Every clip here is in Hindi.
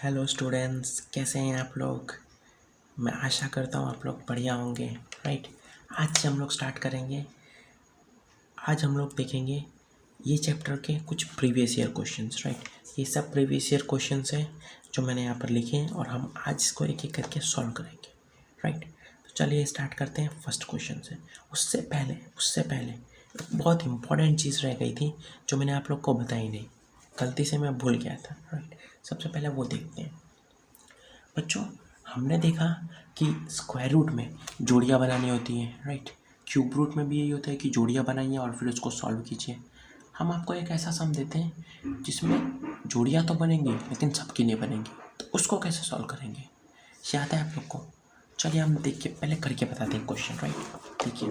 हेलो स्टूडेंट्स, कैसे हैं आप लोग। मैं आशा करता हूँ आप लोग बढ़िया होंगे। राइट, आज से हम लोग स्टार्ट करेंगे। आज हम लोग देखेंगे ये चैप्टर के कुछ प्रीवियस ईयर क्वेश्चंस। राइट, ये सब प्रीवियस ईयर क्वेश्चंस हैं जो मैंने यहाँ पर लिखे हैं और हम आज इसको एक एक करके सॉल्व करेंगे। राइट, तो चलिए स्टार्ट करते हैं फर्स्ट क्वेश्चन से। उससे पहले एक बहुत इंपॉर्टेंट चीज़ रह गई थी जो मैंने आप लोग को बताई नहीं, गलती से मैं भूल गया था। राइट, सबसे पहले वो देखते हैं। बच्चों, हमने देखा कि स्क्वायर रूट में जोड़ियाँ बनानी होती हैं। राइट, क्यूब रूट में भी यही होता है कि जोड़ियाँ बनाइए और फिर उसको सॉल्व कीजिए। हम आपको एक ऐसा सम देते हैं जिसमें जोड़ियाँ तो बनेंगी लेकिन सबकी नहीं बनेंगी, तो उसको कैसे सॉल्व करेंगे ये आता है आप लोग को। चलिए हम देख के पहले करके बताते हैं क्वेश्चन। राइट, देखिए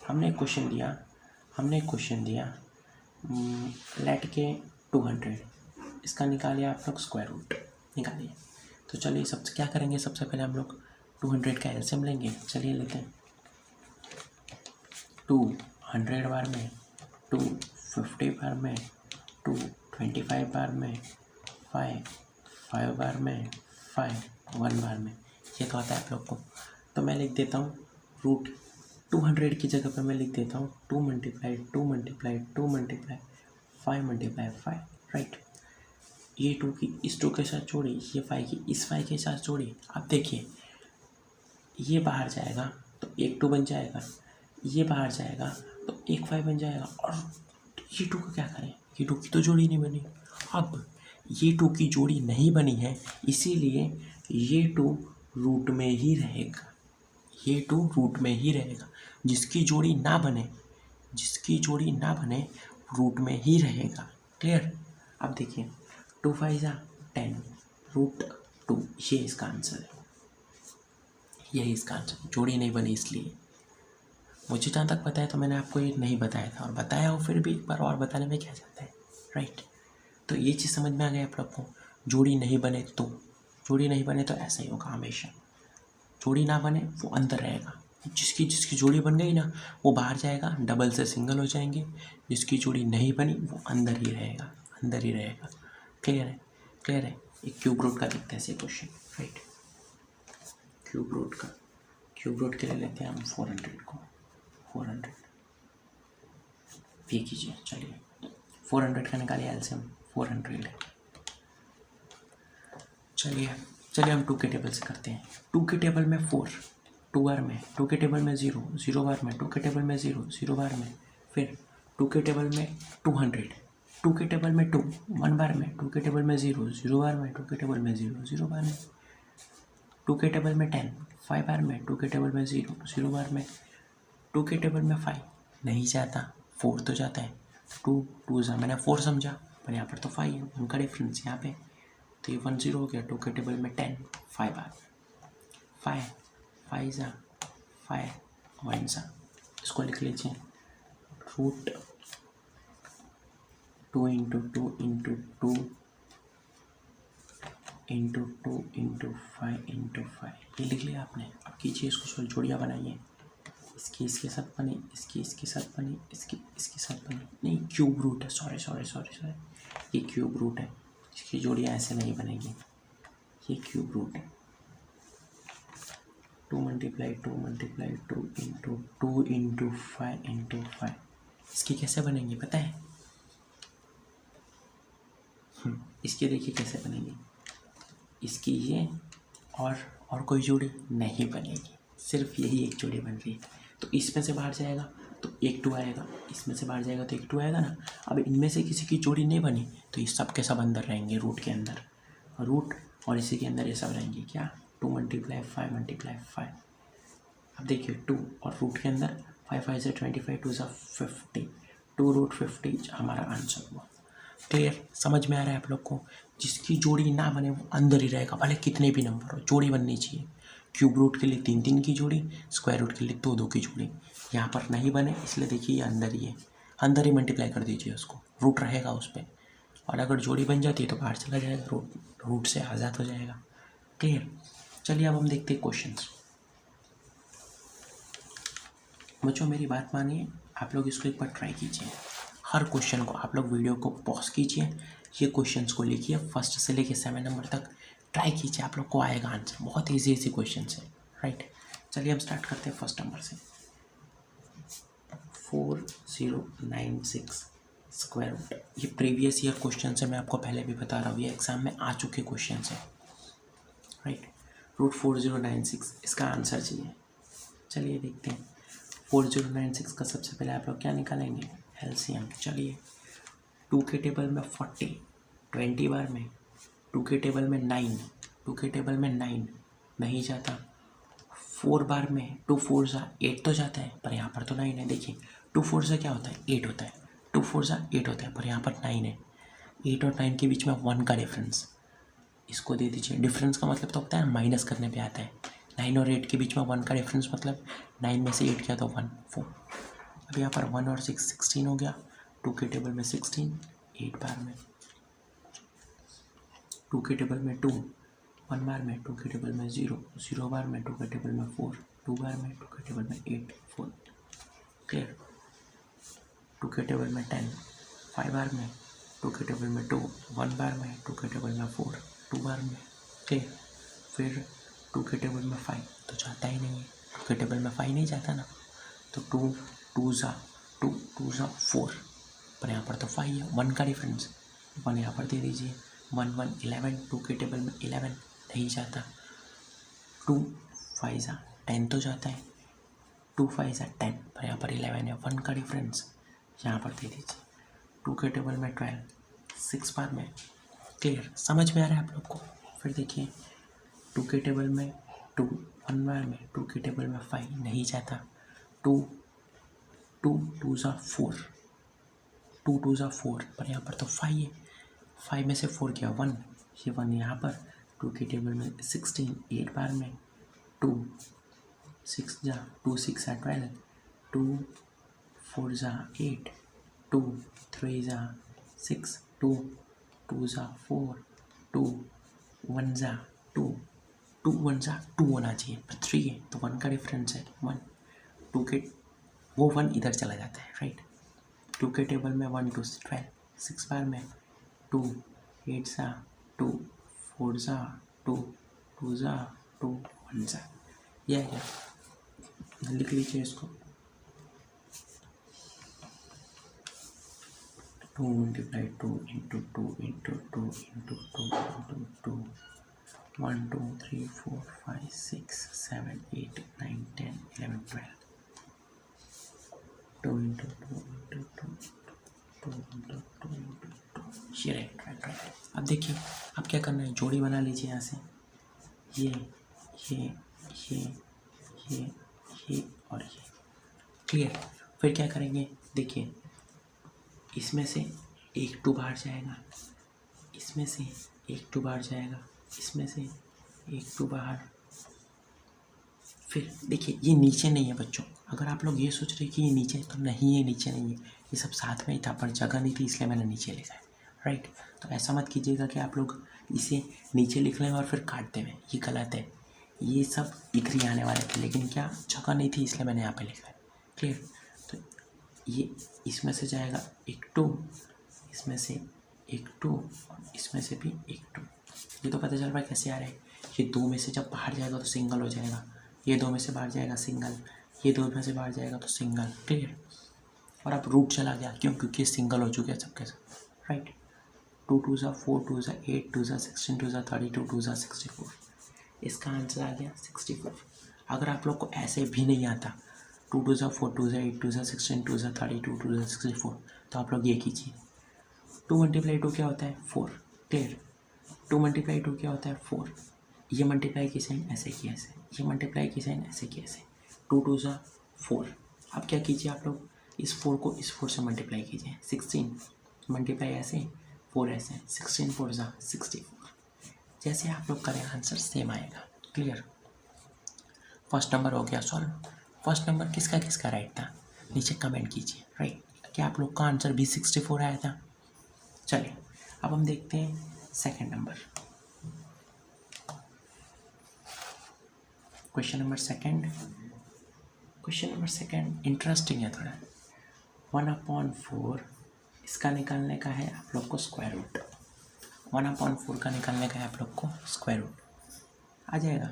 हमने एक क्वेश्चन दिया लेट के 200, इसका निकालिए आप लोग स्क्वायर रूट निकालिए। तो चलिए सबसे क्या करेंगे, सबसे पहले हम लोग 200 का एलसीएम लेंगे। चलिए लेते हैं 200 बार में, 250 बार में, 225 बार में, 5 बार में, 1 बार में। ये तो आता है आप लोग को। तो मैं लिख देता हूँ रूट 200 की जगह पर मैं लिख देता हूँ 2 मल्टीप्लाई 5 राइट, ये 2 की इस 2 के साथ जोड़ी, ये 5 की इस 5 के साथ जोड़ी। अब देखिए ये बाहर जाएगा तो एक 2 बन जाएगा, ये बाहर जाएगा तो एक 5 बन जाएगा। और ये 2 को क्या करें, ये 2 की तो जोड़ी नहीं बनी। अब ये 2 की जोड़ी नहीं बनी है, इसीलिए ये 2 रूट में ही रहेगा। ये 2 रूट में ही रहेगा। जिसकी जोड़ी ना बने रूट में ही रहेगा। क्लियर। अब देखिए 2 5 10 रूट 2, ये इसका आंसर है। यही इसका आंसर, जोड़ी नहीं बनी इसलिए। मुझे जहाँ तक पता है तो मैंने आपको ये नहीं बताया था, और बताया हो फिर भी एक बार और बताने में क्या जाता है। राइट, तो ये चीज़ समझ में आ गई आप लोग को। जोड़ी नहीं बने तो ऐसा ही होगा हमेशा। जोड़ी ना बने वो अंदर रहेगा। जिसकी जोड़ी बन गई ना वो बाहर जाएगा, डबल से सिंगल हो जाएंगे। जिसकी जोड़ी नहीं बनी वो अंदर ही रहेगा। क्लियर है। एक क्यूब रूट का देखते हैं ऐसे क्वेश्चन। राइट, क्यूब रूट के लिए लेते हैं हम 400 को। 400 ये कीजिए। चलिए 400 का निकालिए एलसीएम 400। चलिए हम 2 के टेबल से करते हैं। 2 के टेबल में 4 2 बार में, 2 के टेबल में 0 0 बार में, 2 के टेबल में 0 0 बार में, फिर 2 के टेबल में 200, 2 के टेबल में 2 1 बार में, 2 के टेबल में 0 0 बार में, 2 के टेबल में 0 0 बार में, 2 के टेबल में 10 5 बार में, 2 के टेबल में 0 0 बार में, 2 के टेबल में 5 नहीं जाता, 4 तो जाता है। 2 2 मैंने 4 समझा, पर यहाँ पर तो 5 है, उनका डिफरेंस यहाँ पे, तो ये 1 0 हो गया। 2 के टेबल में 10 5 बार, 5 5 1 इसको लिख लीजिए root 2 into 2 into 2 into 2 into 5 into 5। ये लिख लिया आपने। अब कीजिए इसको, जोड़ियाँ बनाइए। इसकी इसके साथ बनी, इसकी इसके साथ बनी, इसकी इसके साथ बनी। नहीं, क्यूब रूट है, सॉरी, ये क्यूब रूट है। इसकी जोड़ियाँ ऐसे नहीं बनेगी, ये क्यूब रूट है। 2 मल्टीप्लाई 2 इंटू 2 इंटू 5 इंटू 5। इसकी कैसे बनेंगी पता है? इसकी देखिए कैसे बनेगी। इसकी ये और कोई जोड़ी नहीं बनेगी, सिर्फ यही एक जोड़ी बन रही है। तो इसमें से बाहर जाएगा तो एक 2 आएगा, इसमें से बाहर जाएगा तो एक 2 आएगा ना। अब इनमें से किसी की जोड़ी नहीं बनी तो ये सब के सब अंदर रहेंगे, रूट के अंदर, रूट और इसी के अंदर ये सब रहेंगे। क्या? 2 मल्टीप्लाई 5। अब देखिए 2 और रूट के अंदर 5 5 से 25, 2 से 50, 2 रूट 50 हमारा आंसर हुआ। क्लियर, समझ में आ रहा है आप लोग को? जिसकी जोड़ी ना बने वो अंदर ही रहेगा, भले कितने भी नंबर हो, जोड़ी बननी चाहिए। क्यूब रूट के लिए 3 3 की जोड़ी, स्क्वायर रूट के लिए 2 2 की जोड़ी। यहाँ पर नहीं बने इसलिए देखिए ये अंदर ही है, अंदर ही मल्टीप्लाई कर दीजिए उसको, रूट रहेगा उस पर। और अगर जोड़ी बन जाती है तो बाहर चला जाएगा, रूट से आज़ाद हो जाएगा। क्लियर। चलिए अब हम देखते हैं क्वेश्चन। बच्चों मेरी बात मानिए, आप लोग इसको एक बार ट्राई कीजिए। हर क्वेश्चन को आप लोग वीडियो को पॉज कीजिए, ये क्वेश्चंस को लिखिए फर्स्ट से लेके 7 नंबर तक। ट्राई कीजिए, आप लोग को आएगा आंसर। बहुत इजी क्वेश्चन है, राइट। चलिए हम स्टार्ट करते हैं फर्स्ट नंबर से। 4096 स्क्वायर रूट। ये प्रीवियस ईयर क्वेश्चन है, मैं आपको पहले भी बता रहा हूँ, ये एग्जाम में आ चुके क्वेश्चन है, राइट। रूट 4096 इसका आंसर चाहिए। चलिए देखते हैं। 4096 का सबसे पहले आप लोग क्या निकालेंगे, एलसीएम। चलिए 2 के टेबल में 40, 20 बार में, 2 के टेबल में 9, 2 के टेबल में 9 नहीं जाता, 4 बार में 2 4 जा 8 तो जाता है, पर यहाँ पर तो 9 है। देखिए 2 4 से क्या होता है, 8 होता है, 2 4 जा 8 होता है, पर यहाँ पर 9 है। 8 और 9 के बीच में 1 का डिफरेंस, इसको दे दीजिए। डिफरेंस का मतलब तो होता है माइनस करने पे आता है। 9 और 8 के बीच में 1 का डिफरेंस मतलब 9 में से 8 किया तो 1 4। अब यहाँ पर 1 और 6 16 हो गया। 2 के टेबल में 16, 8 बार में, 2 के टेबल में 2 1 बार में, 2 के टेबल में 0 0 बार में, 2 के टेबल में 4 2 बार में, 2 के टेबल में 8 4। क्लियर। 2 के टेबल में 10 5 बार में, 2 के टेबल में 2 1 बार में, 2 के टेबल में 4 2 बार में। क्लियर। फिर 2 के टेबल में 5 तो जाता ही नहीं है, 2 के टेबल में 5 नहीं जाता ना, तो 2 2 जा 4, पर यहाँ पर तो 5 है, 1 का डिफरेंस, 1 यहाँ पर दे दीजिए। 1 1 11, 2 के टेबल में 11 नहीं जाता, 2 5 जा 10 तो जाता है, 2 5 जा 10, पर यहाँ पर 11 है, 1 का डिफरेंस यहाँ पर दे दीजिए। 2 के टेबल में 12 6 बार में। क्लियर, समझ में आ रहा है आप लोग को। फिर देखिए 2 के टेबल में 2 1 बार में, 2 के टेबल में 5 नहीं जाता, 2 2 जा 4 2 2 जा 4, पर यहाँ पर तो 5 है, 5 में से 4 गया 1, ये 1 यहाँ पर। 2 के टेबल में 16 8 बार में, 2 6 जा 2 6 जा 12, 2 4 जा 8, 2 3 जा 6, 2 2 जा 4, 2 1 जा 2, 2 1 जा 2 होना चाहिए, पर 3 है तो 1 का डिफरेंस है 1। 2 के वो 1 इधर चला जाता है, राइट। 2 के टेबल में 1 2 12 6 बार में, 2 8 जा 2 4 जा 2 2 जा 2 1 जा। यह क्या लिख लीजिए इसको, 2 multiply 2 into 2 into 2 into 2 into 2 1 2 3 4 5 6 7 8 9 10 11 12 2 into 2 into 2 2 into 2 into 2। ये राइट। अब देखिए अब क्या करना है, जोड़ी बना लीजिए यहाँ से, ये ये ये ये ये और ये। क्लियर। फिर क्या करेंगे, देखिए इसमें से एक 2 बाहर जाएगा, इसमें से एक 2 बाहर जाएगा, इसमें से एक 2 बाहर। फिर देखिए ये नीचे नहीं है बच्चों, अगर आप लोग ये सोच रहे कि ये नीचे है तो नहीं, ये नीचे नहीं है, ये सब साथ में ही था पर जगह नहीं थी इसलिए मैंने नीचे लिखा है, राइट। तो ऐसा मत कीजिएगा कि आप लोग इसे नीचे लिख लें और फिर काटते हुए, ये गलत है। ये सब इधर आने वाले थे लेकिन क्या जगह नहीं थी इसलिए मैंने यहाँ पे लिखा है। क्लियर। तो ये इसमें से जाएगा एक 2, इसमें से एक 2, इसमें से भी एक 2। ये तो पता चल रहा है कैसे आ रहा है। ये 2 में से जब बाहर जाएगा तो सिंगल हो जाएगा, ये 2 में से बाहर जाएगा सिंगल, ये 2 में से बाहर जाएगा तो सिंगल। क्लियर। और अब रूट चला गया क्यों, क्योंकि ये सिंगल हो चुके हैं सबके सब, राइट। 2 2 जा 4 2 जा 8 2 जा 16 2 जा 32 2 जा 64। इसका आंसर आ गया 64। अगर आप लोग को ऐसे भी नहीं आता 2 2 जा 4 2 जा 8 2 जा 16 2 जा 32 2 जा 64, तो आप लोग ये कीजिए 2 मल्टीप्लाई 2 क्या होता है 4। क्लियर। 2 मल्टीप्लाई 2 क्या होता है 4। ये मल्टीप्लाई की साइन ऐसे की ऐसे, ये मल्टीप्लाई की साइन ऐसे की ऐसे, 2 2 जा 4। अब क्या कीजिए आप लोग, इस 4 को इस 4 से मल्टीप्लाई कीजिए, 16 मल्टीप्लाई ऐसे 4 ऐसे, 16 4 जा 64। जैसे आप लोग करें आंसर सेम आएगा। क्लियर। फर्स्ट नंबर हो गया सॉल्व। फर्स्ट नंबर किसका किसका राइट था नीचे कमेंट कीजिए, राइट। क्या आप लोग का आंसर भी 64 आया था। चलिए अब हम देखते हैं second number. Question number second interesting है थोड़ा। 1/4 इसका निकालने का है आप लोग को स्क्वायर रूट। 1/4 का निकालने का है आप लोग को स्क्वायर रूट, आ जाएगा।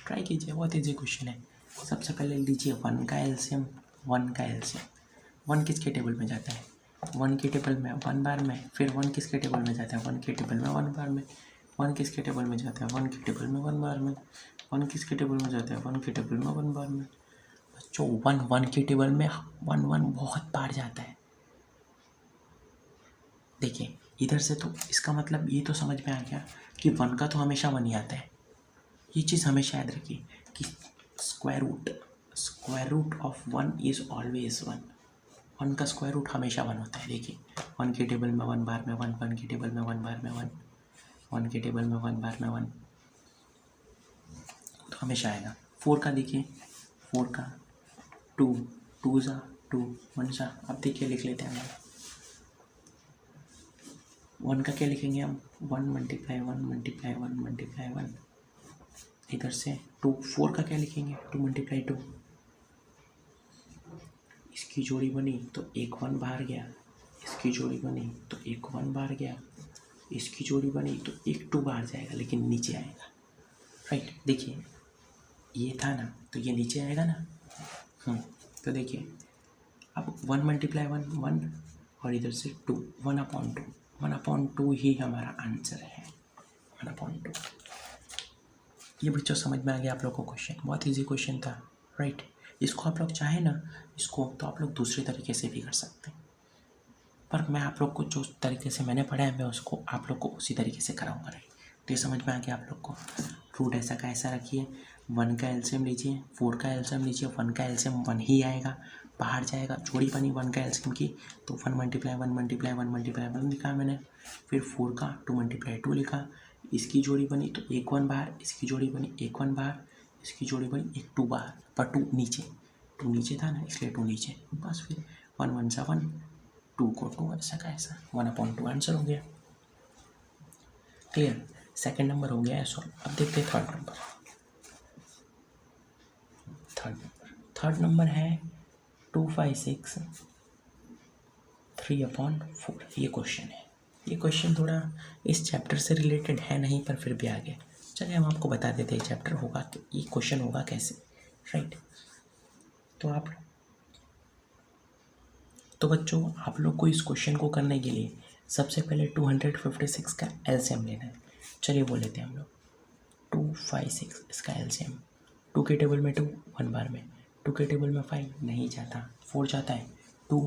ट्राई कीजिए, बहुत ईजी क्वेश्चन है। सबसे पहले लीजिए 1 का एलसीएम, 1 का एलसीएम। 1 किसके टेबल में जाता है? 1 के टेबल में 1 बार में, फिर 1 किसके टेबल में जाता है? 1 के टेबल में 1 बार में। 1 किसके टेबल में जाता है? 1 के टेबल में 1 बार में। 1 किसके टेबल में जाता है? 1 के टेबल में 1 बार में। बच्चों 1 के टेबल में 1 बहुत बार जाता है। देखिए इधर से, तो इसका मतलब ये तो समझ में आ गया कि 1 का तो हमेशा 1 ही आता है। ये चीज़ हमेशा याद रखिए कि square root of 1 is always 1। 1 का स्क्वायर रूट हमेशा 1 होता है। देखिए 1 के टेबल में 1 बार में 1, 1 के टेबल में 1 बार में 1, 1 के टेबल में 1 बार में 1, तो हमेशा आएगा। 4 का देखिए, 4 का 2, 2 ज़ा 2, 1 ज़ा। अब देखिए लिख लेते हैं हम 1 का क्या लिखेंगे हम? 1 मल्टीप्लाई 1 मल्टीप्लाई 1 मल्टीप्लाई 1। इधर से 2, 4 का क्या लिखेंगे? 2 मल्टीप्लाई 2। इसकी जोड़ी बनी तो एक 1 बाहर गया, इसकी जोड़ी बनी तो एक 1 बाहर गया, इसकी जोड़ी बनी तो एक 2 बाहर जाएगा, लेकिन नीचे आएगा। राइट, देखिए ये था ना, तो ये नीचे आएगा ना। तो देखिए अब 1 मल्टीप्लाई 1 1, और इधर से 2, 1/2। 1/2 ही हमारा आंसर है, 1/2। ये बच्चों समझ में आ गया आप लोग को क्वेश्चन? बहुत इजी क्वेश्चन था। राइट, इसको आप लोग चाहे ना, इसको तो आप लोग दूसरे तरीके से भी कर सकते हैं, पर मैं आप लोग को जो तरीके से मैंने पढ़ा है, मैं उसको आप लोग को उसी तरीके से कराऊंगा। राइट, तो ये समझ में आ गया आप लोग को? रूट ऐसा का ऐसा रखिए, 1 का एलसीएम लीजिए, 4 का एलसीएम लीजिए। 1 का एलसीएम 1 ही आएगा, बाहर जाएगा। जोड़ी बनी 1 का एलसीएम की, तो 1 मल्टीप्लाई 1 मल्टीप्लाई 1 मल्टीप्लाई 1 लिखा मैंने। फिर 4 का 2 मल्टीप्लाई 2 लिखा। इसकी जोड़ी बनी तो एक 1 बाहर, इसकी जोड़ी बनी एक 1 बाहर, इसकी जोड़ी बनी एक 2 बाहर, पर 2 नीचे, 2 नीचे था ना, इसलिए 2 नीचे। बस फिर 1 1 सा 1, 2 को 2, ऐसा का ऐसा, 1/2 आंसर हो गया। क्लियर? सेकंड नंबर हो गया है सॉल्व। अब देखते हैं थर्ड नंबर। थर्ड नंबर है 256 3/4। ये क्वेश्चन है। ये क्वेश्चन थोड़ा इस चैप्टर से रिलेटेड है नहीं, पर फिर भी आ गया। चलिए हम आपको बता देते हैं चैप्टर होगा, ये क्वेश्चन होगा कैसे। राइट, तो बच्चों आप लोग को इस क्वेश्चन को करने के लिए सबसे पहले 256 का एलसीएम लेना है। चलिए बोल लेते हैं हम लोग 256 इसका एलसीएम। 2 के टेबल में 2 1 बार में, 2 के टेबल में 5 नहीं जाता, 4 जाता है। 2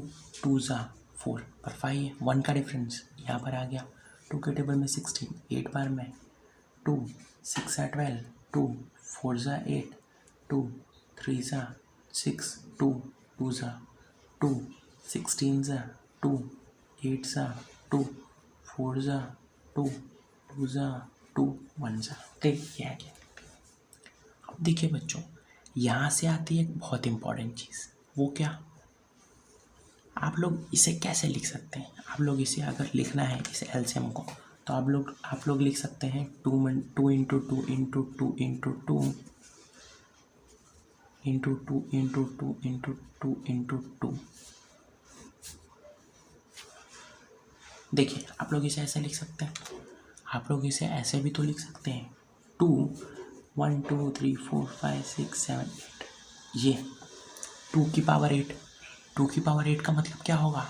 2 ज़ा 4, पर 5 है, 1 का डिफरेंस यहाँ पर आ गया। 2 के टेबल में 16 8 बार में, 2 6 ज़ा 12, 2 4 ज़ा 8, 2 3 ज़ा 6, 2 2 ज़ा 2, 16 ज़ा 2, 8 ज़ा 2, 4 ज़ा 2, 2 ज़ा 2, 1 ज़ा। ठीक, ये आ गया। अब देखिए बच्चों, यहाँ से आती है एक बहुत इम्पॉर्टेंट चीज़। वो क्या? आप लोग इसे कैसे लिख सकते हैं? आप लोग इसे अगर लिखना है इस एलसीएम को, तो आप लोग लिख सकते हैं 2 into 2 into 2 into 2 into 2 into 2 into 2 into 2। देखिए आप लोग इसे ऐसे लिख सकते हैं, आप लोग इसे ऐसे भी तो लिख सकते हैं 2 1 2 3 4 5 6 7 8। ये 2 की पावर 8, 2 की पावर 8 का मतलब क्या होगा?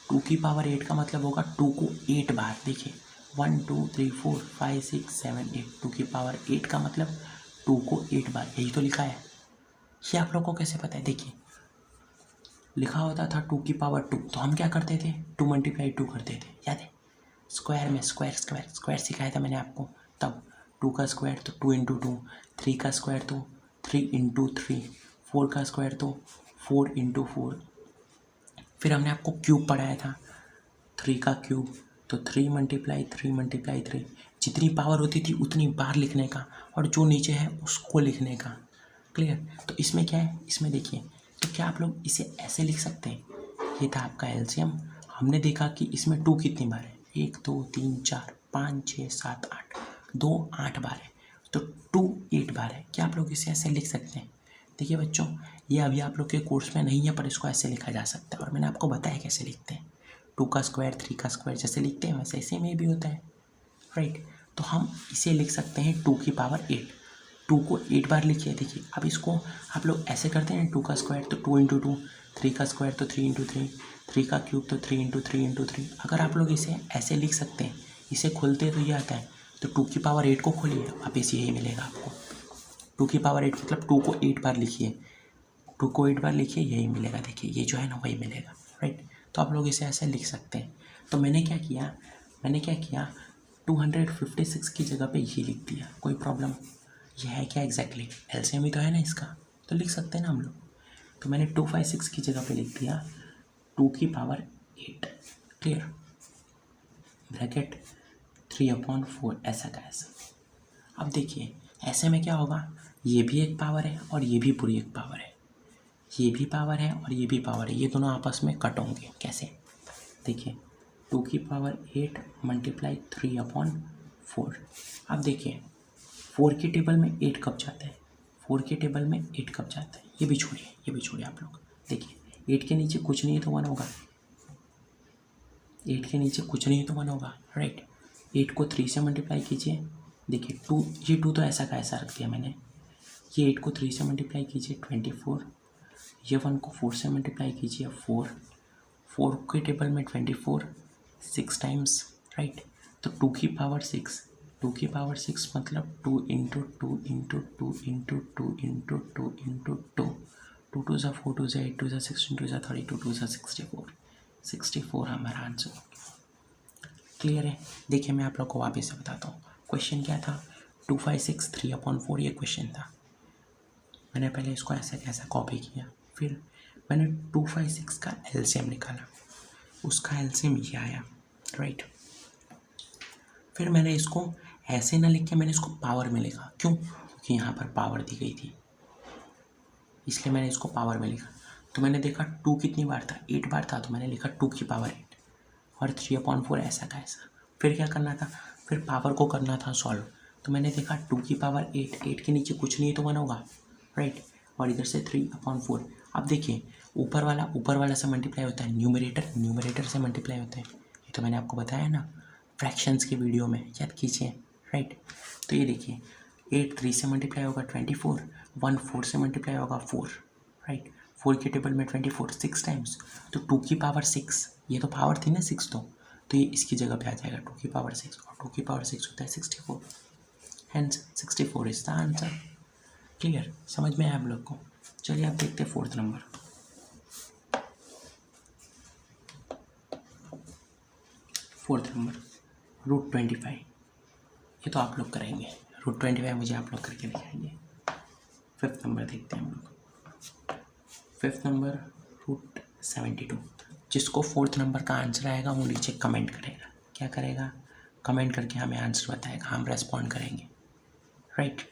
2 की पावर 8 का मतलब होगा 2 को 8 बार। देखिए 1 2 3 4 5 6 7 8, 2 की पावर 8 का मतलब 2 को 8 बार, यही तो लिखा है। ये आप लोग को कैसे पता है? देखिए लिखा होता था 2 की पावर 2, तो हम क्या करते थे? 2 मल्टीप्लाई 2 करते थे, याद है? स्क्वायर में स्क्वायर सिखाया था मैंने आपको तब। 2 का स्क्वायर तो 2 इंटू 2, 3 का स्क्वायर तो 3 इंटू 3, 4 का स्क्वायर तो 4 इंटू 4। फिर हमने आपको क्यूब पढ़ाया था, 3 का क्यूब तो 3 मल्टीप्लाई 3 मल्टीप्लाई 3। जितनी पावर होती थी उतनी बार लिखने का, और जो नीचे है उसको लिखने का। क्लियर? तो इसमें क्या है? इसमें देखिए, तो क्या आप लोग इसे ऐसे लिख सकते हैं? ये था आपका एलसीएम। हमने देखा कि इसमें 2 कितनी बार है? 1 2 3 4 5 6 7 8, 2 8 बार है, तो 2 8 बार है। क्या आप लोग इसे ऐसे लिख सकते हैं? देखिए बच्चों, ये अभी आप लोग के कोर्स में नहीं है, पर इसको ऐसे लिखा जा सकता है, और मैंने आपको बताया कैसे लिखते हैं। 2 का स्क्वायर 3 का स्क्वायर जैसे लिखते हैं वैसे इसे में भी होता है। राइट। तो हम इसे लिख सकते हैं 2 की पावर 8। 2 को 8 बार लिखिए। देखिए अब इसको आप लोग ऐसे करते हैं 2 का स्क्वायर तो 2 इंटू 2, 3 का स्क्वायर तो 3 इंटू 3, 3 का क्यूब तो 3 इंटू 3 इंटू 3। अगर आप लोग इसे ऐसे लिख सकते हैं, इसे खोलते तो ये आता है, तो 2 की पावर 8 को खोलिए, वापस यही मिलेगा आपको। 2 की पावर 8 मतलब 2 को 8 बार लिखिए, 2 को 8 बार लिखिए, यही मिलेगा। देखिए ये जो है ना वही मिलेगा, राइट। तो आप लोग इसे ऐसे लिख सकते हैं। तो मैंने क्या किया 256 की जगह पे ये लिख दिया। कोई प्रॉब्लम? ये है क्या एग्जैक्टली? एलसीएम ही तो है ना इसका, तो लिख सकते हैं ना हम लोग। तो मैंने 256 की जगह पे लिख दिया 2 की पावर 8। क्लियर? ब्रैकेट 3/4 ऐसा का ऐसा। अब देखिए ऐसे में क्या होगा, ये भी एक पावर है और ये भी पूरी एक पावर है, ये भी पावर है और ये भी पावर है, ये दोनों आपस में कट होंगे। कैसे? देखिए 2 की पावर 8 मल्टीप्लाई 3/4। अब देखिए 4 के टेबल में 8 कब जाता है, 4 के टेबल में 8 कब जाता है, ये भी छोड़िए आप लोग। देखिए 8 के नीचे कुछ नहीं है तो 1 होगा, 8 के नीचे कुछ नहीं है तो 1 होगा, राइट। 8 को 3 से मल्टीप्लाई कीजिए। देखिए 2, ये 2 तो ऐसा का ऐसा रख दिया मैंने। ये 8 को 3 से मल्टीप्लाई कीजिए 24, ये 1 को 4 से मल्टीप्लाई कीजिए 4, 4 के टेबल में 24 6 टाइम्स, राइट। तो 2 की पावर 6, 2 की पावर 6 मतलब 2 into 2 into 2 into 2 into 2 into 2, 2 2 ज़ा 4, 2 ज़ा 8, 2 ज़ा 16, 2 ज़ा 32, 2 ज़ा 64 हमारा आंसर हो गया। क्लियर है? देखिए मैं आप लोग को वापस से बताता हूँ। क्वेश्चन क्या था? 256 3/4 ये क्वेश्चन था। मैंने पहले इसको ऐसा कैसा कॉपी किया, फिर मैंने 256 का एलसीएम निकाला, उसका एलसीएम ये आया, राइट। फिर मैंने इसको ऐसे ना लिख के मैंने इसको पावर में लिखा। क्यों? क्योंकि यहाँ पर पावर दी गई थी, इसलिए मैंने इसको पावर में लिखा। तो मैंने देखा 2 कितनी बार था, 8 बार था, तो मैंने लिखा 2 की पावर 8 और 3/4 ऐसा का ऐसा। फिर क्या करना था, फिर पावर को करना था सॉल्व। तो मैंने देखा 2 की पावर 8, 8 के नीचे कुछ नहीं है तो 1 होगा, राइट। और इधर से 3/4। अब देखिए ऊपर वाला से मल्टीप्लाई होता है, न्यूमरेटर से मल्टीप्लाई होता है, ये तो मैंने आपको बताया ना फ्रैक्शंस के वीडियो में, याद कीजिए, राइट। तो ये देखिए 8 3 से मल्टीप्लाई होगा 24, 1 4 से मल्टीप्लाई होगा 4, राइट। 4 के टेबल में 24 6 टाइम्स, तो 2 की पावर 6, ये तो पावर थी ना 6, तो ये इसकी जगह पे आ जाएगा 2 की पावर 6, और 2 की पावर 6 होता है 64, hence 64 is the answer. Clear? समझ में आया आप लोग को? चलिए आप देखते हैं 4th नंबर। √25, ये तो आप लोग करेंगे, √25 मुझे आप लोग करके दिखाएंगे। 5th नंबर देखते हैं हम लोग। 5th number √72। जिसको 4th नंबर का आंसर आएगा वो नीचे कमेंट करेगा। क्या करेगा? कमेंट करके हमें आंसर बताएगा, हम रेस्पॉन्ड करेंगे, राइट।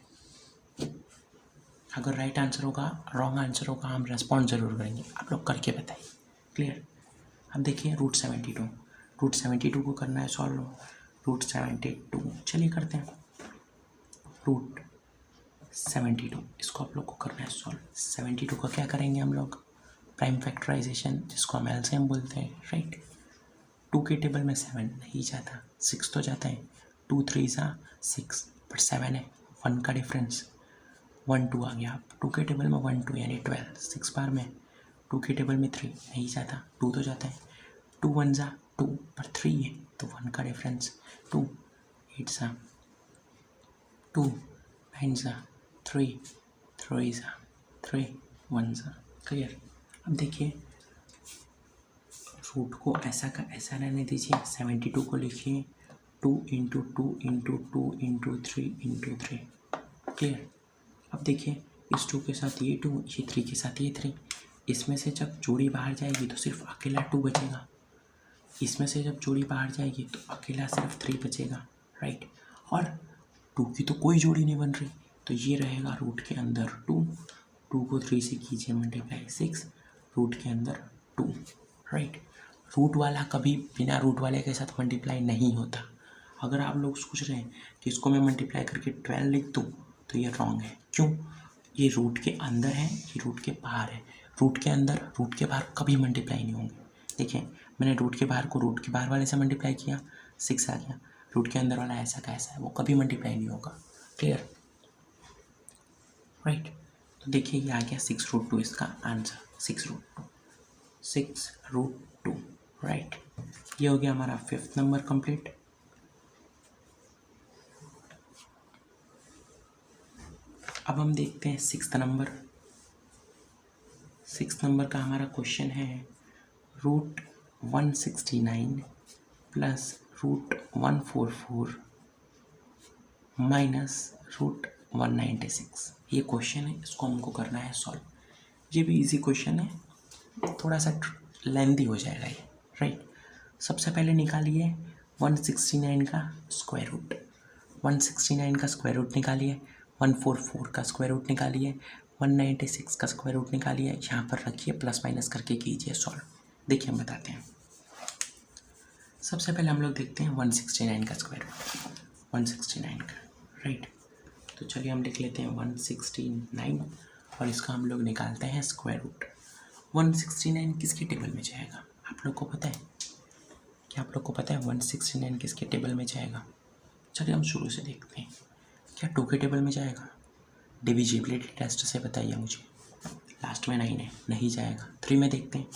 अगर राइट आंसर होगा, रॉन्ग आंसर होगा, हम रेस्पॉन्ड ज़रूर करेंगे, आप लोग करके बताइए। क्लियर? अब देखिए √72 को करना है सॉल्व। √72 चलिए करते हैं। √72 इसको आप लोग को करना है सॉल्व। 72 का क्या करेंगे हम लोग? प्राइम फैक्टराइजेशन, जिसको हम एलसीएम बोलते हैं, राइट। 2 के टेबल में 7 नहीं जाता, 6 तो जाता है, 2 3 ज़ा 6, पर 7 है, 1 का डिफरेंस, 1 2 आ गया। 2 के टेबल में 1 2 यानी 12, 6 बार में। 2 के टेबल में 3 नहीं जाता, 2 तो जाता है, 2 1 ज़ा 2, पर 3 है तो 1 का डिफरेंस, 2 8 ज़ा 2, 9 ज़ा 3, 3 ज़ा 3, 1 ज़ा। क्लियर? अब देखिए रूट को ऐसा का ऐसा रहने दीजिए। 72 को लिखिए 2 into 2 into 2 into 3 into 3। Clear? अब देखिए इस 2 के साथ ये 2, ये 3 के साथ ये 3, इसमें से जब जोड़ी बाहर जाएगी तो सिर्फ अकेला 2 बचेगा, इसमें से जब जोड़ी बाहर जाएगी तो अकेला सिर्फ 3 बचेगा, राइट। और 2 की तो कोई जोड़ी नहीं बन रही, तो ये रहेगा रूट के अंदर 2, 2 को 3 से कीजिए मल्टीप्लाई 6, रूट के अंदर 2, राइट। रूट वाला कभी बिना रूट वाले के साथ मल्टीप्लाई नहीं होता। अगर आप लोग सोच रहे हैं कि इसको मैं मल्टीप्लाई करके 12 लिख दूँ तो ये रॉन्ग है। क्यों? ये रूट के अंदर है, ये रूट के बाहर है। रूट के अंदर रूट के बाहर कभी मल्टीप्लाई नहीं होंगे। देखिए मैंने रूट के बाहर को रूट के बाहर वाले से मल्टीप्लाई किया, 6 आ गया। रूट के अंदर वाला ऐसा का ऐसा है, वो कभी मल्टीप्लाई नहीं होगा। Clear, right. तो देखिए ये आ गया 6√2 इसका आंसर, 6√2, राइट। ये हो गया हमारा 5th नंबर कंप्लीट। अब हम देखते हैं 6th नंबर। 6th नंबर का हमारा क्वेश्चन है √169 प्लस √144 माइनस √196। ये क्वेश्चन है, इसको हमको करना है सॉल्व। ये भी इजी क्वेश्चन है, थोड़ा सा लेंथी हो जाएगा ये, राइट। सबसे पहले निकालिए 169 का स्क्वायर रूट, 169 का स्क्वायर रूट निकालिए, 144 का स्क्वायर रूट निकालिए, 196 का स्क्वायर रूट निकालिए, यहाँ पर रखिए, प्लस माइनस करके कीजिए सॉल्व। देखिए हम बताते हैं। सबसे पहले हम लोग देखते हैं 169 का स्क्वायर रूट, 169 का, राइट। तो चलिए हम लिख लेते हैं 169 और इसका हम लोग निकालते हैं स्क्वायर रूट। 169 किसके टेबल में जाएगा, आप लोग को पता है क्या? आप लोग को पता है 169 किसके टेबल में जाएगा? चलिए हम शुरू से देखते हैं। क्या 2 के टेबल में जाएगा? डिविजिबिलिटी टेस्ट से बताइए मुझे। लास्ट में 9 है, नहीं जाएगा। 3 में देखते हैं,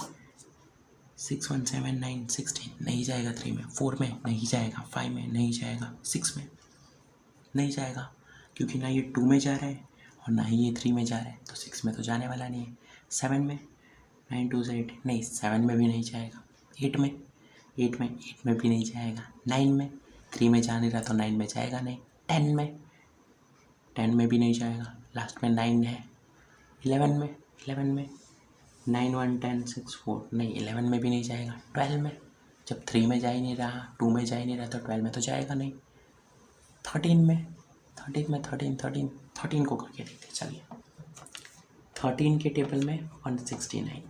6 1 7 9 16, नहीं जाएगा। 3 में, 4 में नहीं जाएगा, 5 में नहीं जाएगा, 6 में नहीं जाएगा, क्योंकि ना ये 2 में जा रहा है और ना ही ये 3 में जा रहा है, तो 6 में तो जाने वाला नहीं है। 7 में, 9 2 8, नहीं 7 में भी नहीं जाएगा। 8 में भी नहीं जाएगा। 9 में, 3 में जा नहीं रहा तो 9 में जाएगा नहीं। 10 में भी नहीं जाएगा, लास्ट में 9 है। 11 में 9 1 10 6 4, नहीं 11 में भी नहीं जाएगा। 12 में, जब 3 में जा ही नहीं रहा, 2 में जा ही नहीं रहा, तो 12 में तो जाएगा नहीं। 13 में 13 को करके देखते चलिए। 13 के टेबल में 169,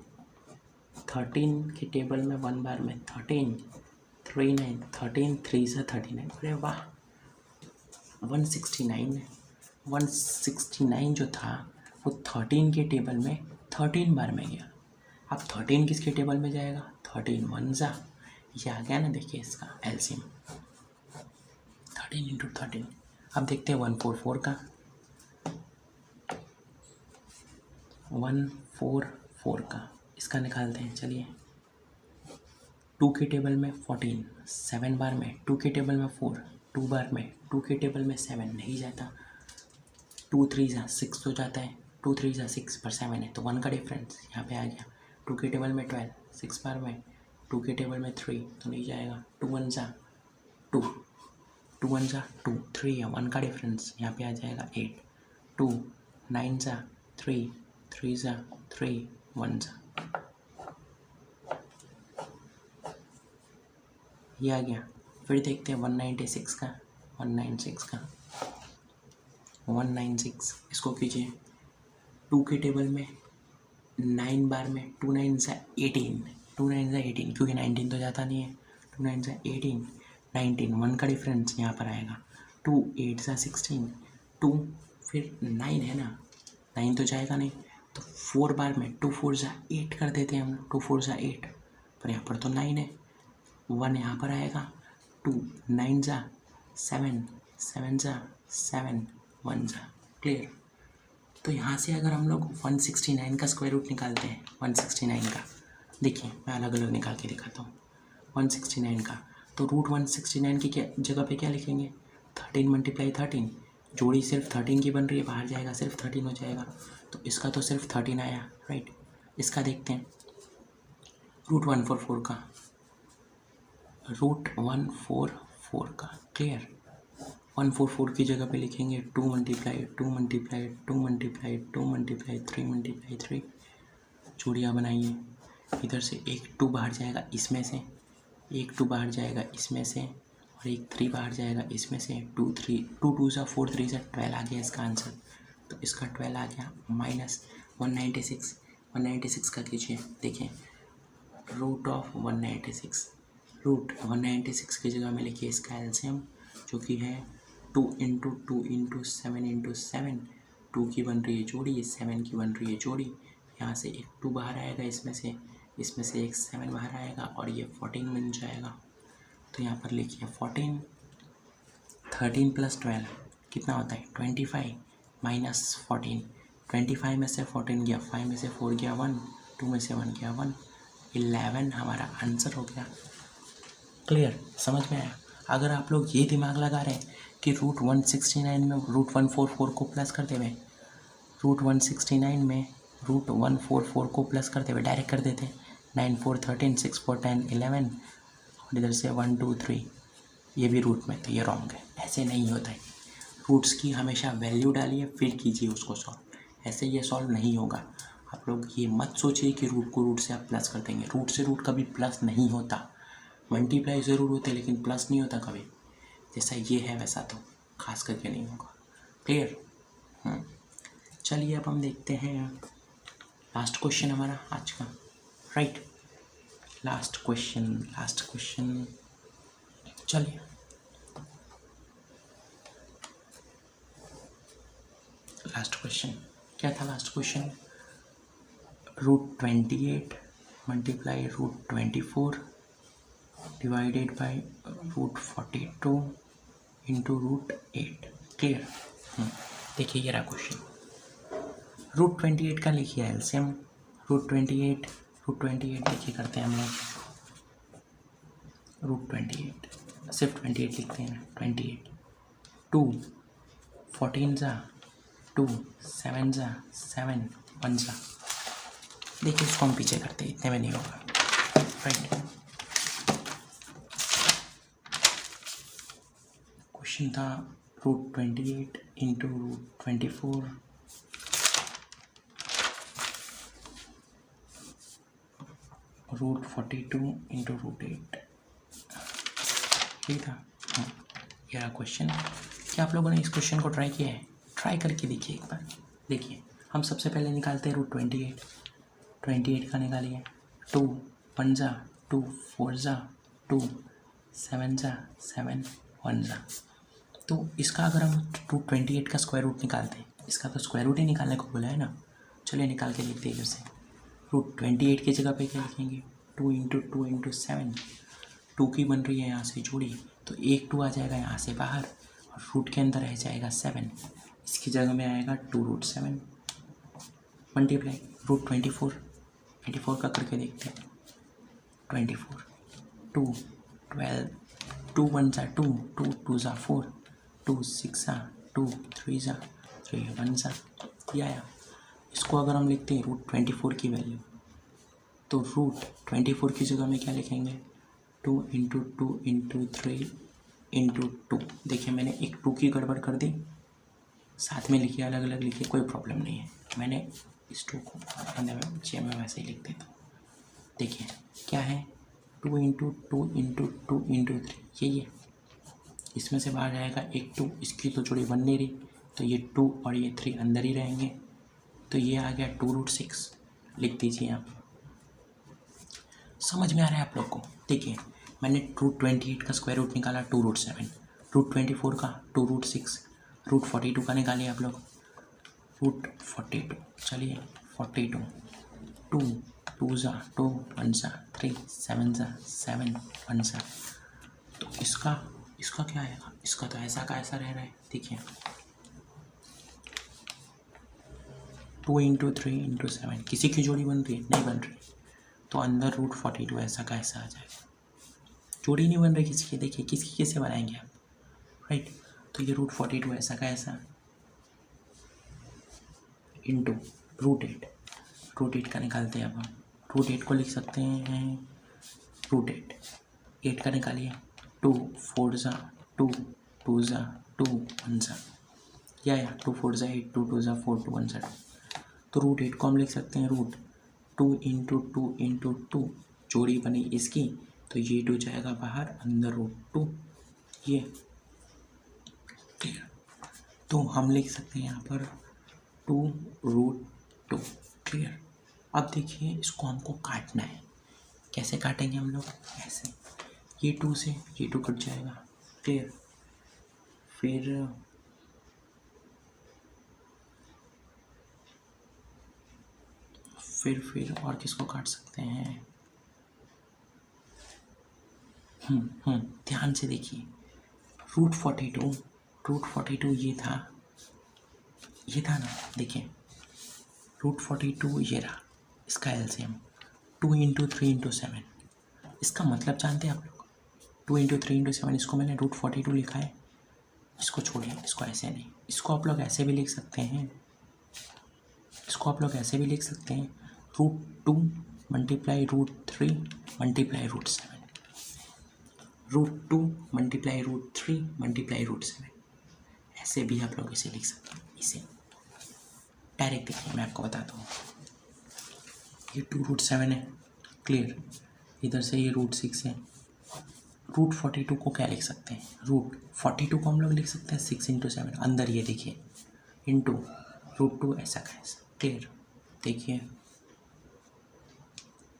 13 के टेबल में 1 बार में 13 3 9, 13 3 से 39, अरे वाह। 169 जो था वो 13 के टेबल में 13 बार में गया। अब 13 किसके टेबल में जाएगा? 13 1 जा, ये आ गया ना, देखिए इसका एलसीएम 13 × 13। अब देखते हैं 144 का, 144 का इसका निकालते हैं। चलिए 2 के टेबल में 14, 7 बार में, 2 के टेबल में 4, 2 बार में, 2 के टेबल में 7 नहीं जाता, 2 3 जा 6 तो जाता है, 2 3 जा 6 पर 7 है तो 1 का डिफरेंस यहाँ पे आ गया। 2 के टेबल में 12, 6 बार में, 2 के टेबल में 3 तो नहीं जाएगा, 2 1 जा 2, 2 1 जा 2, 3 है, 1 का डिफरेंस यहाँ पे आ जाएगा 8, 2 9 जा 3, 3 जा 3, 1 जा, ये आ गया। फिर देखते हैं 196 का, 196 इसको कीजिए। 2 के टेबल में 9 बार में, 2 9 जा 18, 2 9 जा 18, क्योंकि 19 तो जाता नहीं है, 2 9 जा 18, 19 1 का डिफरेंस यहाँ पर आएगा। 2 8 जा 16, 2 फिर 9 है ना, 9 तो जाएगा नहीं, तो 4 बार में 2 4 जा 8 कर देते हैं हम लोग, 2 4 जा 8, पर यहाँ पर तो 9 है, 1 यहाँ पर आएगा। 2 9 जा 7, 7 जा 7, 1 जा, क्लियर। तो यहाँ से अगर हम लोग 169 का स्क्वायर रूट निकालते हैं, 169 का, देखिए मैं अलग अलग निकाल के दिखाता हूँ। 169 का तो √169 की क्या जगह पे क्या लिखेंगे? 13 × 13, जोड़ी सिर्फ 13 की बन रही है, बाहर जाएगा सिर्फ 13 हो जाएगा, तो इसका तो सिर्फ 13 आया, राइट। इसका देखते हैं √144 का, √144 का, क्लियर। 144 की जगह पे लिखेंगे 2 × 3, जोड़ियाँ बनाइए। इधर से एक 2 बाहर जाएगा इसमें से, एक 2 बाहर जाएगा इसमें से, और एक 3 बाहर जाएगा इसमें से। 2 2 जा 4 3 जा 12 आ गया इसका आंसर, तो इसका 12 आ गया। माइनस 196 का कीजिए, देखिए √196 की जगह में लिखिए इसका एलसीएम, जो कि है 2 × 2 × 7 × 7, 2 की बन रही है जोड़ी, 7 की बन रही है जोड़ी। यहाँ से एक 2 बाहर आएगा इसमें से एक 7 बाहर आएगा, और ये 14 बन जाएगा। तो यहाँ पर लिखिए 14 13 + 12 कितना होता है 25 माइनस 14। 25 में से 14 गया, 5 में से 4 गया 1, 2 में से 1 गया 1, 11 हमारा आंसर हो गया। क्लियर, समझ में आया। अगर आप लोग ये दिमाग लगा रहे हैं कि √169 में √144 को प्लस करते हुए, √169 में √144 को प्लस करते हुए डायरेक्ट कर देते 9 4 13 6 4 10 11 और इधर से 1 2 3 ये भी रूट में, तो ये रॉन्ग है। ऐसे नहीं होता है। रूट्स की हमेशा वैल्यू डालिए फिर कीजिए उसको सॉल्व, ऐसे ये सॉल्व नहीं होगा। आप लोग ये मत सोचिए कि रूट को रूट से आप प्लस कर देंगे। रूट से रूट कभी प्लस नहीं होता, मल्टीप्लाई ज़रूर होते लेकिन प्लस नहीं होता कभी। जैसा ये है वैसा तो खास करके नहीं होगा। क्लियर। चलिए अब हम देखते हैं लास्ट क्वेश्चन हमारा आज का। Right, last question. चलिए लास्ट क्वेश्चन क्या था? Last question √28 multiply √24 divided by √42 into √8। Clear. देखिए ये रहा क्वेश्चन। √28 का लिखिए एलसीएम। √28 देखिए करते हैं हम लोग। √28 सिर्फ 28 लिखते हैं ना, 28 2 14 जा 2 7 जा 7 1 जा। देखिए इसको हम पीछे करते हैं, इतने में नहीं होगा। राइट, क्वेश्चन था √28 इंटू √24 √42 इंटू √8। ठीक था। ये रहा क्वेश्चन। क्या आप लोगों ने इस क्वेश्चन को ट्राई किया है? ट्राई करके देखिए एक बार। देखिए हम सबसे पहले निकालते हैं √28 का निकालिए। 2 1 जा 2 4 जा 2 7 जा 7 1 जा। तो इसका अगर हम √28 का स्क्वायर रूट निकालते हैं, इसका तो स्क्वायर रूट ही निकालने को बोला है ना। चलिए निकाल के लिखते हैं। जैसे √28 की जगह पे क्या लिखेंगे? 2 इंटू 2 इंटू 7। 2 की बन रही है यहाँ से जोड़ी, तो एक 2 आ जाएगा यहाँ से बाहर और रूट के अंदर रह जाएगा 7। इसकी जगह में आएगा 2√7 मल्टीप्लाई √24 का करके देखते हैं। 24 2 12 2 1 जा 2 2 2 जा 4 2 6 जा 2 3 जा 3 1 जा। ये आया। इसको अगर हम लिखते हैं √24 की वैल्यू, तो √24 की जगह में क्या लिखेंगे? 2 इंटू 2 इंटू 3 इंटू 2। देखिए मैंने एक 2 की गड़बड़ कर दी, साथ में लिखिए, अलग अलग लिखिए, कोई प्रॉब्लम नहीं है। मैंने इस 2 को नीचे में वैसे ही लिख देता हूँ। देखिए क्या है? 2 इंटू 2 इंटू 2 इंटू 3 यही है। इसमें से बाहर जाएगा एक 2, इसकी तो जोड़ी बन नहीं रही, तो ये 2 और ये 3 अंदर ही रहेंगे, तो ये आ गया 2√6। लिख दीजिए आप। समझ में आ रहा है आप लोग को? देखिए मैंने √28 का स्क्वायर रूट निकाला 2√7, √24 का 2√6, √42 का निकालिए आप लोग √42। चलिए 42 2 2 जा 2 1 जा 3 7 जा 7 1 जा। तो इसका क्या आएगा? इसका तो ऐसा का ऐसा रह रहा है। देखिए 2 इंटू 3 इंटू 7 किसी की जोड़ी बन रही है? नहीं बन रही, तो अंदर √42 ऐसा का ऐसा आ जाएगा। जोड़ी नहीं बन रही किसी की, देखिए किसकी कैसे बनाएंगे आप? राइट, तो ये √42 ऐसा का ऐसा इंटू √8 का निकालते हैं अब हम। √8 को लिख सकते हैं √8 का निकालिए। 2 4 जा 2 2 जा 2 1 जा, या 2 4 जा 8 2 2 जा 4 2 1 जा 2। तो √8 को हम लिख सकते हैं √2 इंटू 2 इंटू 2, जोड़ी बनी इसकी, तो ये 2 जाएगा बाहर, अंदर √2 ये। क्लियर। तो हम लिख सकते हैं यहाँ पर 2√2। क्लियर। अब देखिए इसको हमको काटना है। कैसे काटेंगे हम लोग? ऐसे, ये 2 से ये 2 कट जाएगा। क्लियर। फिर और किसको काट सकते हैं? ध्यान से देखिए, रूट 42 ये था ना, देखिए रूट 42 ये रहा, इसका एलसीएम 2 इंटू 3 इंटू 7। इसका मतलब जानते हैं आप लोग, 2 इंटू 3 इंटू 7, इसको मैंने रूट 42 लिखा है, इसको छोड़िए, इसको ऐसे नहीं, इसको आप लोग ऐसे भी लिख सकते हैं, root 2 multiply root 3 multiply root 7, root 2 multiply root 3 multiply root 7, ऐसे भी आप लोग इसे लिख सकते हैं। इसे डायरेक्ट देखिए, मैं आपको बताता हूँ, ये 2 रूट 7 है, क्लियर, इधर से ये रूट 6 है, रूट 42 को क्या लिख सकते हैं, रूट 42 को हम लोग लिख सकते हैं 6 इंटू 7, अंदर ये देखिए इंटू रूट 2 ऐसा का ऐसा, क्लियर, देखिए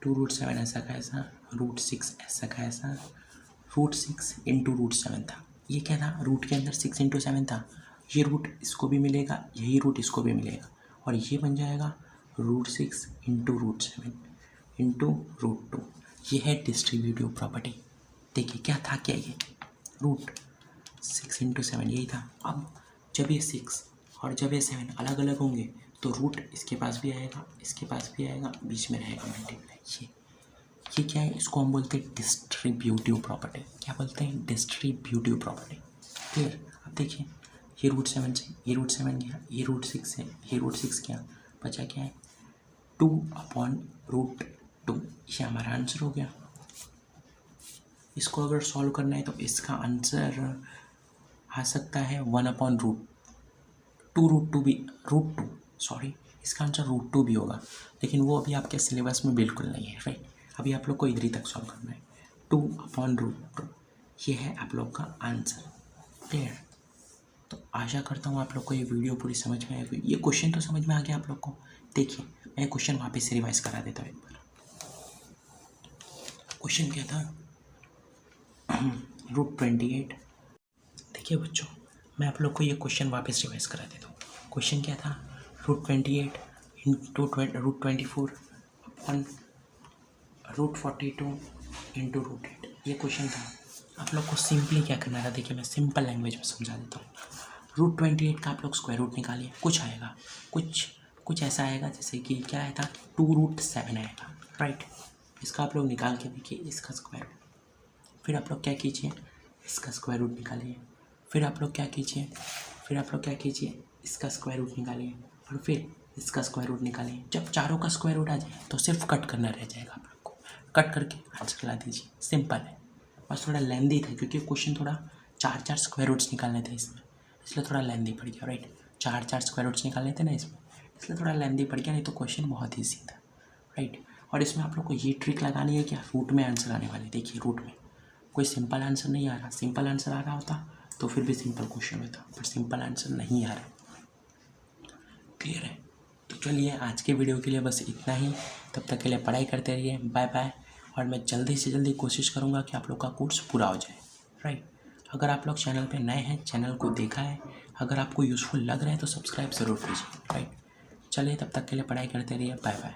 2 रूट 7 ऐसा का ऐसा, रूट 6 ऐसा का ऐसा, रूट 6 इंटू रूट 7 था, ये क्या था, रूट के अंदर 6 इंटू 7 था, ये रूट इसको भी मिलेगा, यही रूट इसको भी मिलेगा, और ये बन जाएगा root 6 into root 7 into root 2। ये है डिस्ट्रीब्यूटिव प्रॉपर्टी। देखिए क्या था, क्या ये रूट 6 इंटू 7 यही था। अब जब ये 6 और जब ये 7 अलग अलग होंगे तो रूट इसके पास भी आएगा, इसके पास भी आएगा, बीच में रहेगा मल्टीप्लाई। ये क्या है, इसको हम बोलते हैं डिस्ट्रीब्यूटिव प्रॉपर्टी। क्या बोलते हैं, डिस्ट्रीब्यूटिव प्रॉपर्टी, क्लियर। अब देखिए ये रूट 7 से ये रूट 7 गया, ये रूट 6 से ये रूट 6 गया, बचा क्या है 2/√2, ये हमारा आंसर हो गया। इसको अगर सॉल्व करना है तो इसका आंसर आ सकता है 1/√2 भी, इसका आंसर √2 भी होगा, लेकिन वो अभी आपके सिलेबस में बिल्कुल नहीं है, राइट। अभी आप लोग को इधर ही तक सॉल्व करना है, 2/√2, ये है आप लोग का आंसर, क्लियर। तो आशा करता हूँ आप लोग को ये वीडियो पूरी समझ में आएगी। ये क्वेश्चन तो समझ में आ गया आप लोग को। देखिए मैं क्वेश्चन वापस से रिवाइज करा देता हूँ एक बार। क्वेश्चन क्या था, √28। देखिए बच्चों, मैं आप लोग को ये क्वेश्चन वापस रिवाइज करा देता हूँ। क्वेश्चन क्या था, √28 इंटू √24 अपॉन √42 इंटू √8, ये क्वेश्चन था। आप लोग को सिंपली क्या करना था, देखिए मैं सिंपल लैंग्वेज में समझा देता हूँ। √28 का आप लोग स्क्वायर रूट निकालिए, कुछ आएगा, कुछ ऐसा आएगा जैसे कि क्या आया था 2√7 आएगा, राइट। इसका आप लोग निकाल के देखिए, इसका स्क्वायर रूट, फिर आप लोग क्या कीजिए, इसका स्क्वायर रूट निकालिए, फिर आप लोग क्या कीजिए, इसका स्क्वायर रूट निकालिए, और फिर इसका स्क्वायर रूट निकालिए। जब चारों का स्क्वायर रूट आ जाए तो सिर्फ कट करना रह जाएगा आप लोग को, कट करके आंसर ला दीजिए, सिंपल है। बस थोड़ा लेंदी था क्योंकि क्वेश्चन थोड़ा 4 स्क्वायर रूट्स निकालने थे इसमें, इसलिए थोड़ा लेंदी पड़ गया, राइट। 4 स्क्वायर रूट्स निकालने थे ना इसमें, इसलिए थोड़ा लेंदी पड़ गया, नहीं तो क्वेश्चन बहुत ईजी था, राइट। और इसमें आप लोग को ये ट्रिक लगानी है कि रूट में आंसर आने वाले, देखिए रूट में कोई सिंपल आंसर नहीं आ रहा, सिंपल आंसर आ रहा होता तो फिर भी सिंपल क्वेश्चन होता, पर सिंपल आंसर नहीं आ रहा, क्लियर है। तो चलिए आज के वीडियो के लिए बस इतना ही, तब तक के लिए पढ़ाई करते रहिए, बाय बाय। और मैं जल्दी से जल्दी कोशिश करूँगा कि आप लोग का कोर्स पूरा हो जाए, राइट। अगर आप लोग चैनल पे नए हैं, चैनल को देखा है, अगर आपको यूज़फुल लग रहा है तो सब्सक्राइब ज़रूर कीजिए, राइट। चलिए तब तक के लिए पढ़ाई करते रहिए, बाय बाय।